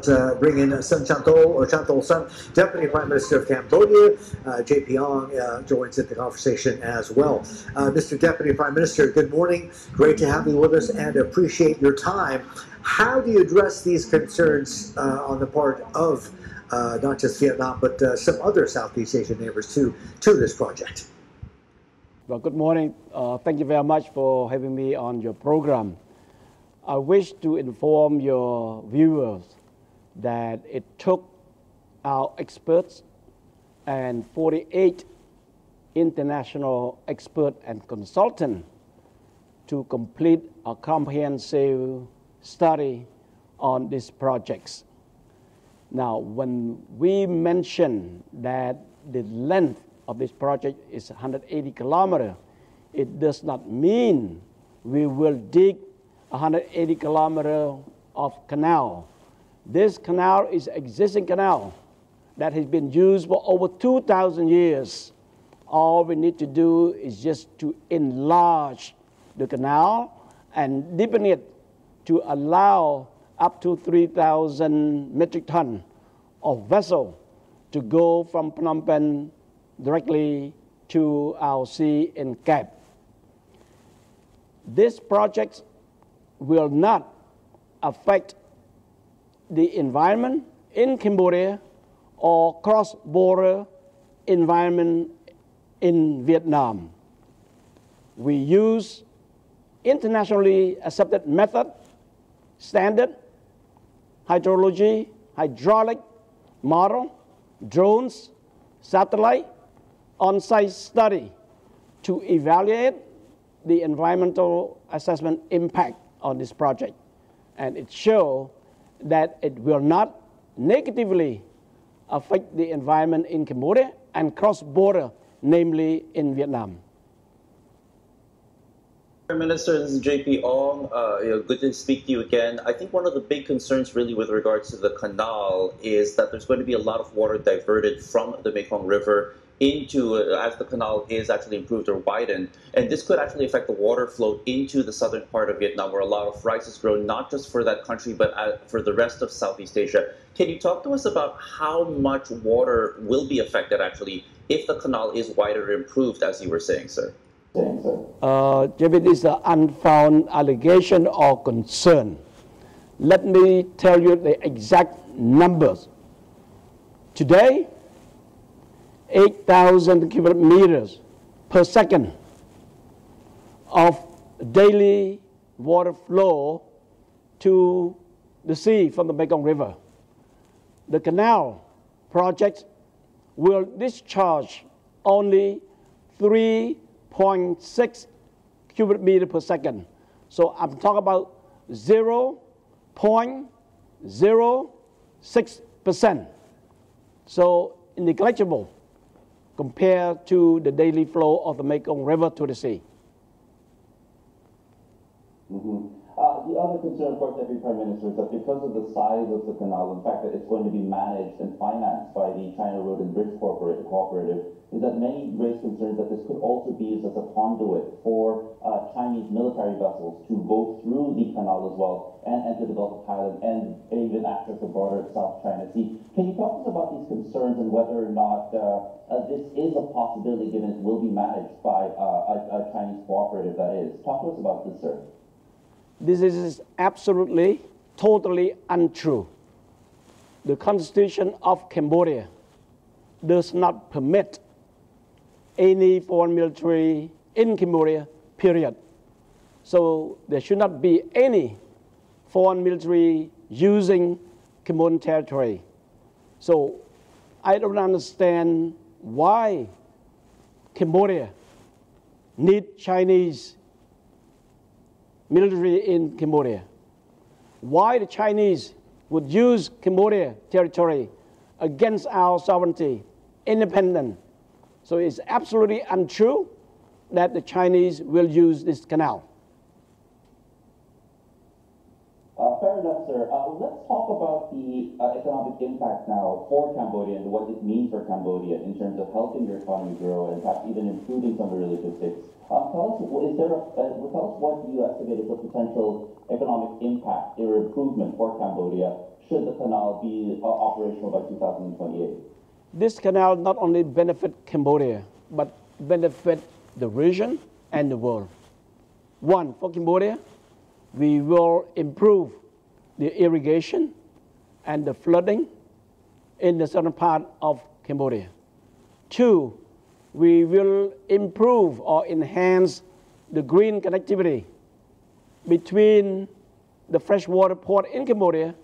Bring in Sun Chantol Sun, Deputy Prime Minister of Cambodia. JP Ong joins in the conversation as well. Mr. Deputy Prime Minister, good morning. Great to have you with us and appreciate your time. How do you address these concerns on the part of not just Vietnam, but some other Southeast Asian neighbors to this project? Well, good morning. Thank you very much for having me on your program. I wish to inform your viewers that it took our experts and 48 international experts and consultants to complete a comprehensive study on these projects. Now, when we mention that the length of this project is 180 kilometers, it does not mean we will dig 180 kilometers of canal. This canal is an existing canal that has been used for over 2,000 years. All we need to do is just to enlarge the canal and deepen it to allow up to 3,000 metric tons of vessel to go from Phnom Penh directly to our sea in Cap. This project will not affect the environment in Cambodia or cross-border environment in Vietnam. We use internationally accepted method, standard, hydrology, hydraulic model, drones, satellite, on-site study to evaluate the environmental assessment impact on this project. And it shows that it will not negatively affect the environment in Cambodia and cross-border, namely in Vietnam. Prime Minister, this is JP Ong. Good to speak to you again. I think one of the big concerns really with regards to the canal is that there's going to be a lot of water diverted from the Mekong River into, as the canal is actually improved or widened. And this could actually affect the water flow into the southern part of Vietnam, where a lot of rice is grown, not just for that country, but for the rest of Southeast Asia. Can you talk to us about how much water will be affected, actually, if the canal is wider or improved, as you were saying, sir? David, is an unfounded allegation or concern. Let me tell you the exact numbers. Today, 8,000 cubic meters per second of daily water flow to the sea from the Mekong River. The canal project will discharge only 3.6 cubic meters per second. So I'm talking about 0.06%. So negligible compared to the daily flow of the Mekong River to the sea. The other concern, of course, Deputy Prime Minister, is that because of the size of the canal, the fact that it's going to be managed and financed by the China Road and Bridge Cooperative, is that many raise concerns that this could also be used as a conduit for Chinese military vessels to go through the canal as well and enter the Gulf of Thailand and even access the broader South China Sea. Can you talk to us about these concerns and whether or not this is a possibility, given it will be managed by a Chinese cooperative, that is? Talk to us about this, sir. This is absolutely, totally untrue. The Constitution of Cambodia does not permit any foreign military in Cambodia, period. So there should not be any foreign military using Cambodian territory. So I don't understand why Cambodia needs Chinese military in Cambodia. Why the Chinese would use Cambodia territory against our sovereignty, independent. So it's absolutely untrue that the Chinese will use this canal. Fair enough, sir. Let's talk about the economic impact now for Cambodia and what it means for Cambodia in terms of helping your economy grow and perhaps even improving some of the logistics. Tell us what you estimate is the potential economic impact or improvement for Cambodia should the canal be operational by 2028? This canal not only benefit Cambodia, but benefit the region and the world. One, for Cambodia, we will improve the irrigation and the flooding in the southern part of Cambodia. Two, we will improve or enhance the green connectivity between the freshwater port in Cambodia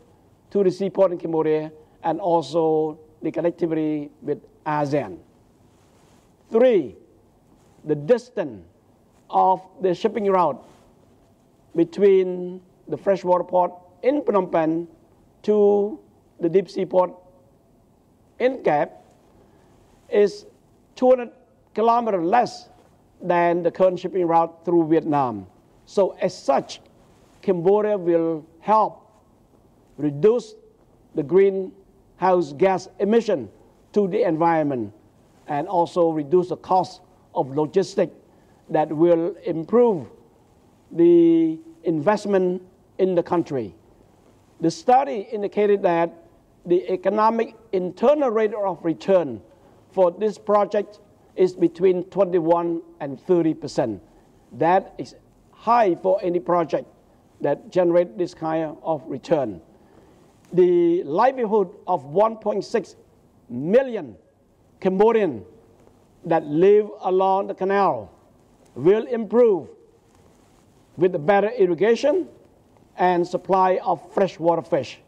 to the seaport in Cambodia, and also the connectivity with ASEAN. Three, the distance of the shipping route between the freshwater port in Phnom Penh to the deep sea port in Cap is 200 kilometers less than the current shipping route through Vietnam. So as such, Cambodia will help reduce the greenhouse gas emission to the environment and also reduce the cost of logistics that will improve the investment in the country. The study indicated that the economic internal rate of return for this project is between 21 and 30%. That is high for any project that generates this kind of return. The livelihood of 1.6 million Cambodians that live along the canal will improve with the better irrigation and supply of freshwater fish.